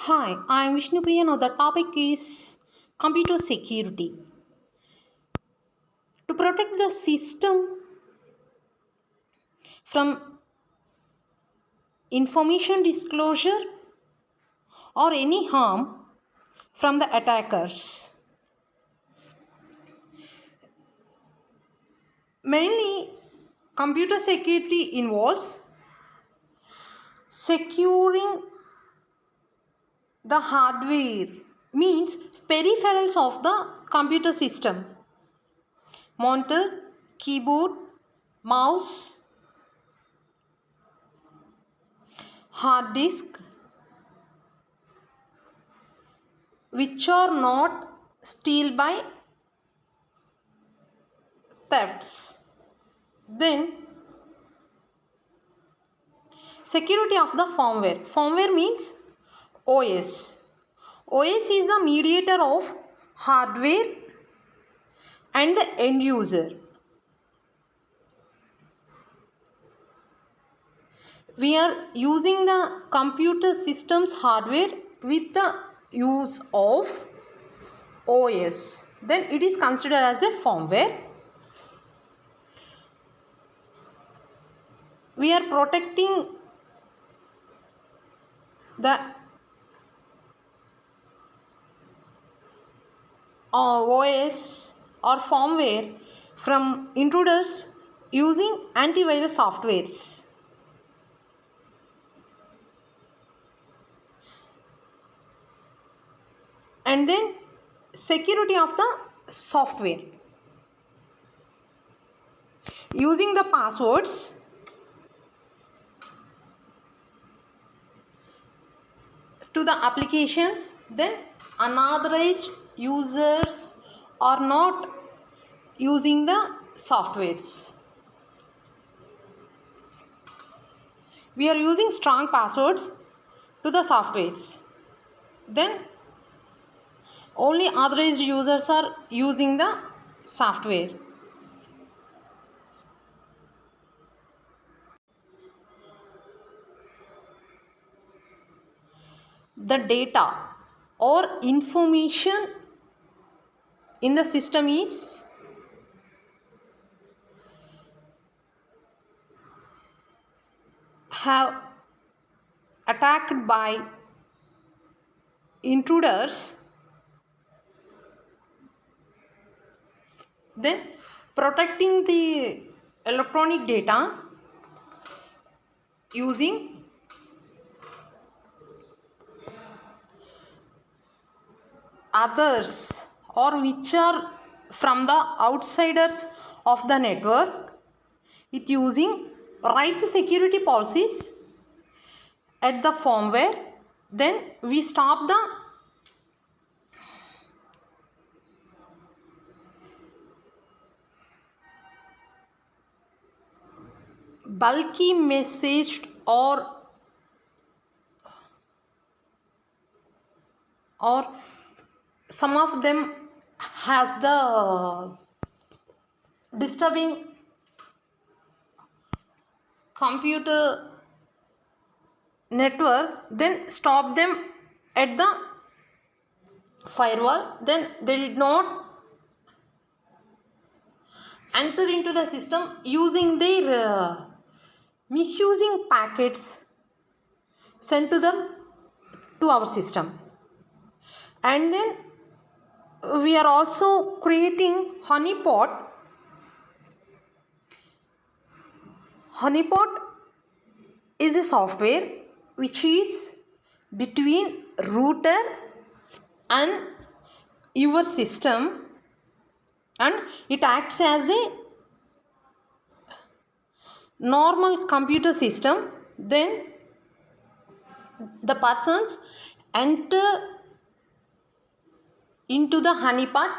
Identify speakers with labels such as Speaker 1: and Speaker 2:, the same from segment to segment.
Speaker 1: Hi, I am Vishnu Priya. Now the topic is computer security. To protect the system from information disclosure or any harm from the attackers. Mainly, computer security involves securing the hardware, means peripherals of the computer system, monitor, keyboard, mouse, hard disk, which are not steal by thefts. Then security of the firmware. Firmware means OS. OS is the mediator of hardware and the end user. We are using the computer system's hardware with the use of OS. Then it is considered as a firmware. We are protecting the OS or firmware from intruders using antivirus softwares. And then security of the software. Using the passwords to the applications, then unauthorized users are not using the softwares. We are using strong passwords to the softwares. Then only authorized users are using the software. The data or information in the system is have attacked by intruders, then protecting the electronic data using others or which are from the outsiders of the network with using right security policies at the firmware. Then we stop the bulky messaged or some of them has the disturbing computer network, then stop them at the firewall. Then they did not enter into the system using their misusing packets sent to them to our system. And then we are also creating honeypot. Honeypot is a software which is between router and your system, and it acts as a normal computer system. Then the persons enter into the honeypot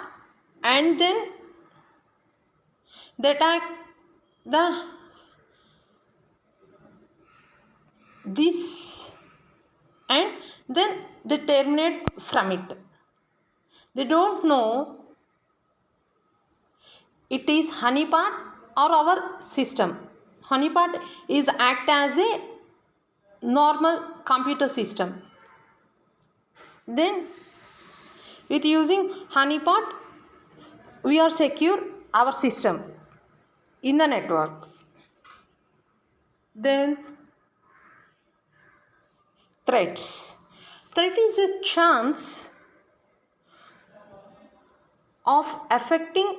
Speaker 1: and then they attack the this and then they terminate from it. They don't know it is honeypot or our system. Honeypot is act as a normal computer system. Then with using honeypot, we are secure our system in the network. Then threats. Threat is a chance of affecting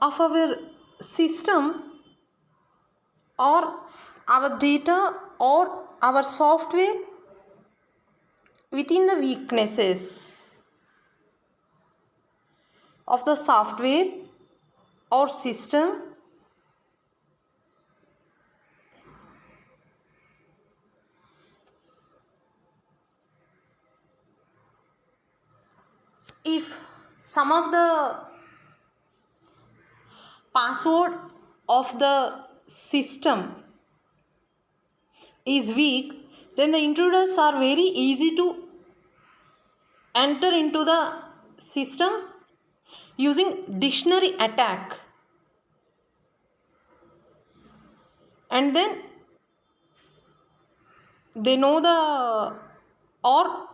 Speaker 1: of our system or our data or our software within the weaknesses of the software or system. If some of the password of the system is weak, then the intruders are very easy to enter into the system using dictionary attack, and then they know the or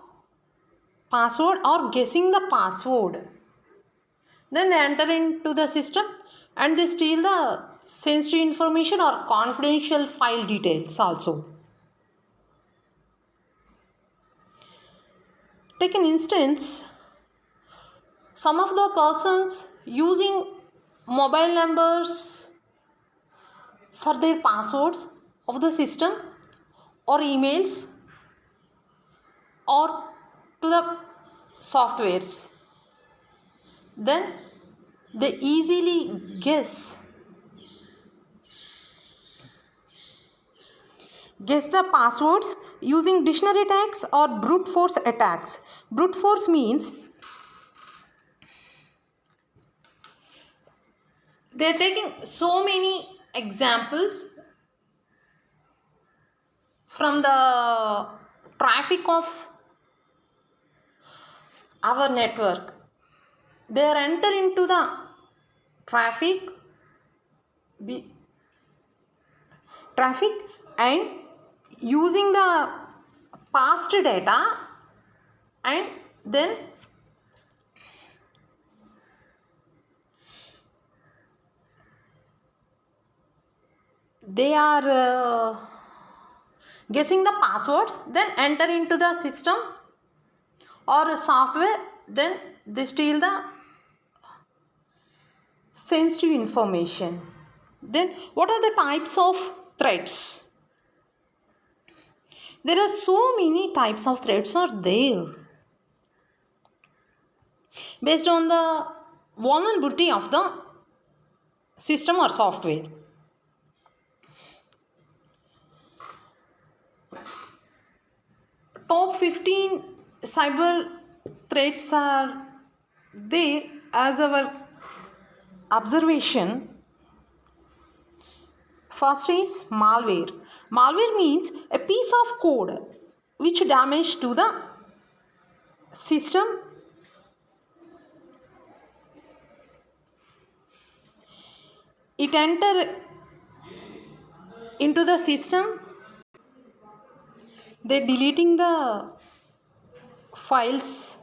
Speaker 1: password or guessing the password, then they enter into the system and they steal the sensitive information or confidential file details also. Take an instance, some of the persons using mobile numbers for their passwords of the system or emails or to the softwares, then they easily guess the passwords using dictionary attacks or brute force attacks. Brute force means they are taking so many examples from the traffic of our network. They are enter into the traffic and using the past data, and then they are guessing the passwords, then enter into the system or software, then they steal the sensitive information. Then what are the types of threats? There are so many types of threats are there based on the vulnerability of the system or software. Top 15 cyber threats are there as our observation. First is malware. Malware means a piece of code which damage to the system. It enter into the system, they deleting the files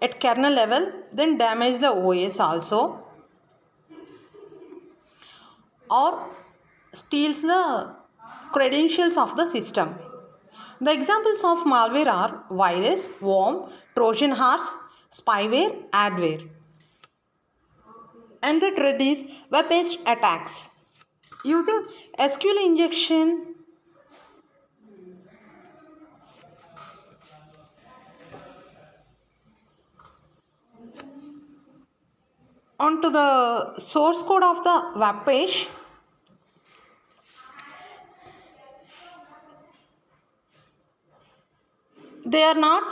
Speaker 1: at kernel level, then damage the OS also, or steals the credentials of the system. The examples of malware are virus, worm, Trojan horse, spyware, adware. And the threat is web-based attacks. Using SQL injection onto the source code of the web page, they are not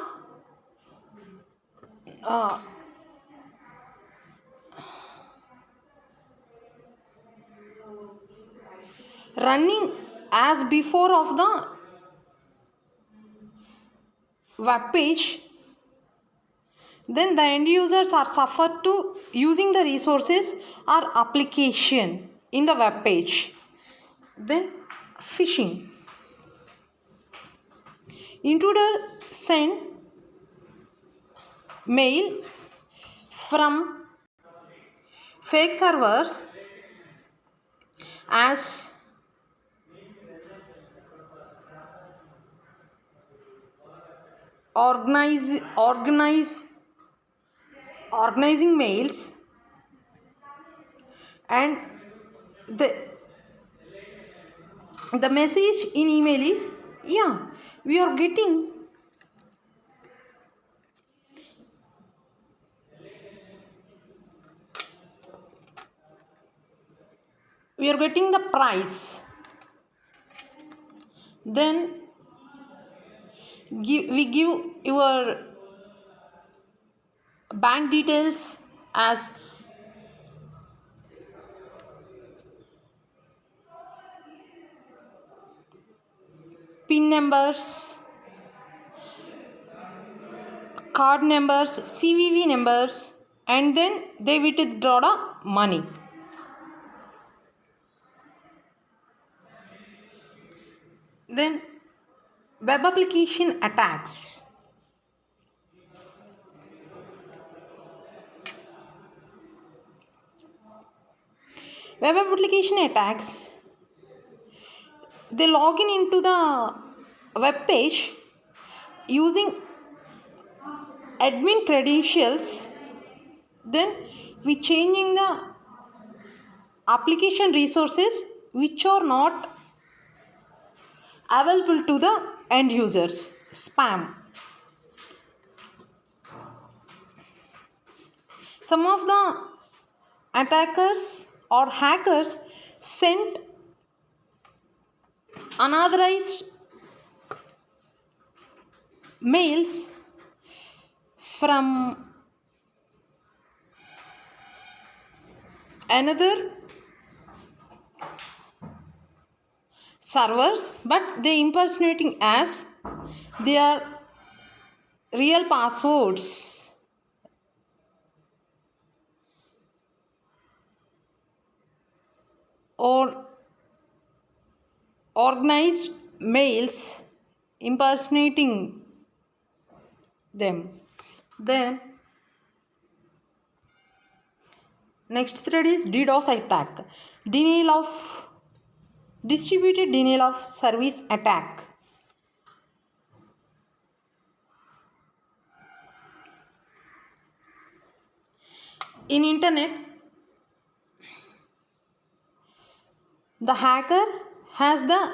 Speaker 1: running as before of the web page, then the end users are suffered to using the resources or application in the web page. Then phishing. Intruder send mail from fake servers as organizing mails, and the message in email is, yeah, we are getting the price. Then we give your bank details as PIN numbers, card numbers, CVV numbers, and then they withdraw the money. Then web application attacks. Web application attacks, they log in into the web page using admin credentials. Then we changing the application resources which are not available to the end users. Spam. Some of the attackers or hackers sent unauthorized mails from another servers, but they impersonating as their real passwords. Or organized mails impersonating them. Then next thread is DDoS attack, distributed denial of service attack. In internet, the hacker has the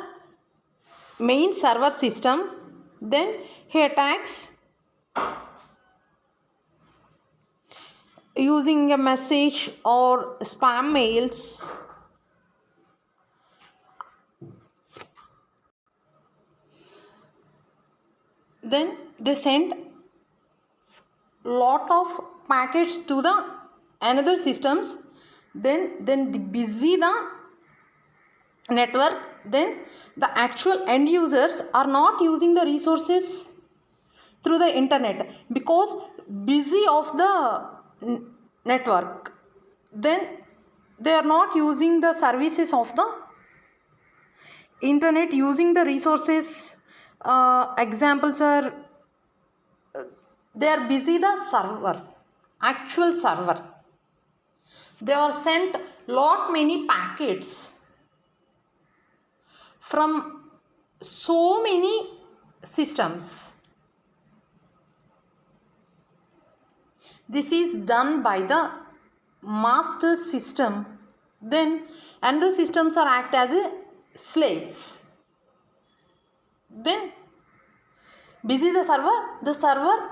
Speaker 1: main server system, then he attacks using a message or spam mails. Then they send lot of packets to the another systems. Then they busy the network. Then the actual end users are not using the resources through the internet because busy of the network. Then they are not using the services of the internet, using the resources. Examples are they are busy the server, actual server. They are sent lot many packets from so many systems. This is done by the master system. Then another systems are act as a slaves. Then busy the server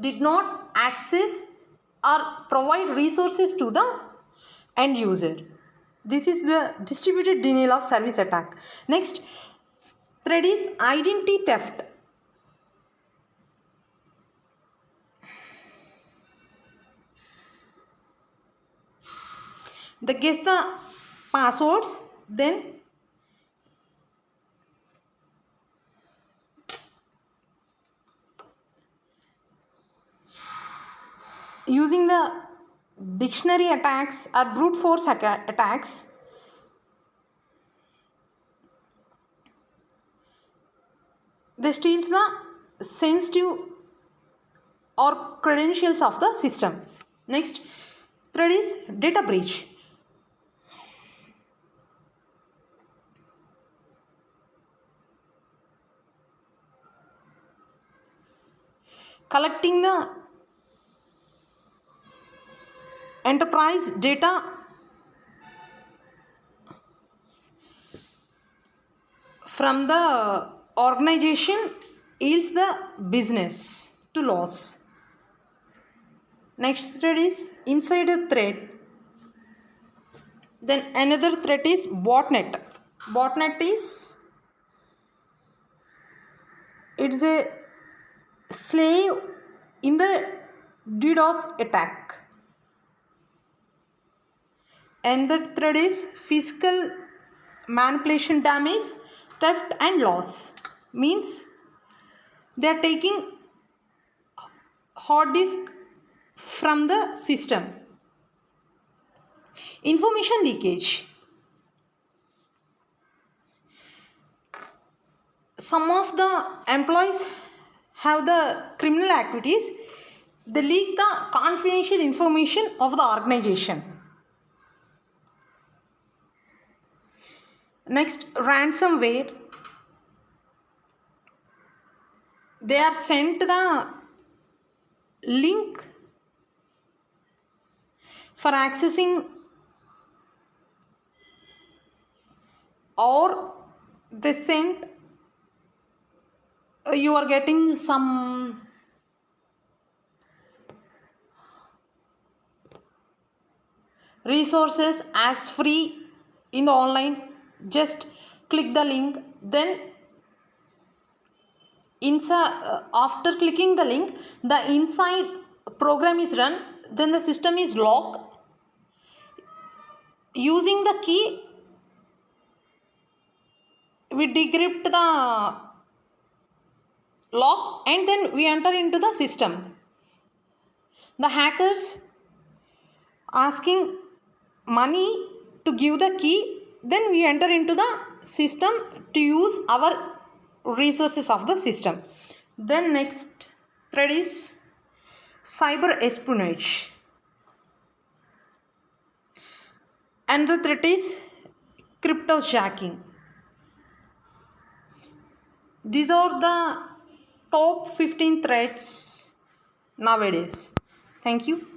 Speaker 1: did not access or provide resources to the end user. This is the distributed denial of service attack. Next thread is identity theft. They guess the passwords, then using the dictionary attacks or brute force attacks, they steals the sensitive or credentials of the system. Next thread is data breach. Collecting the enterprise data from the organization yields the business to loss. Next thread is insider thread. Then another threat is botnet. Botnet is, it's a slave in the DDoS attack. And the thread is physical manipulation, damage, theft and loss. Means they are taking hard disk from the system. Information leakage. Some of the employees have the criminal activities. They leak the confidential information of the organization. Next, ransomware. They are sent the link for accessing, or they sent you are getting some resources as free in the online. Just click the link, then after clicking the link, the inside program is run, then the system is locked. Using the key, we decrypt the lock and then we enter into the system. The hackers asking money to give the key, then we enter into the system to use our resources of the system. Then next thread is cyber espionage, and the threat is cryptojacking. These are the top 15 threats nowadays. Thank you.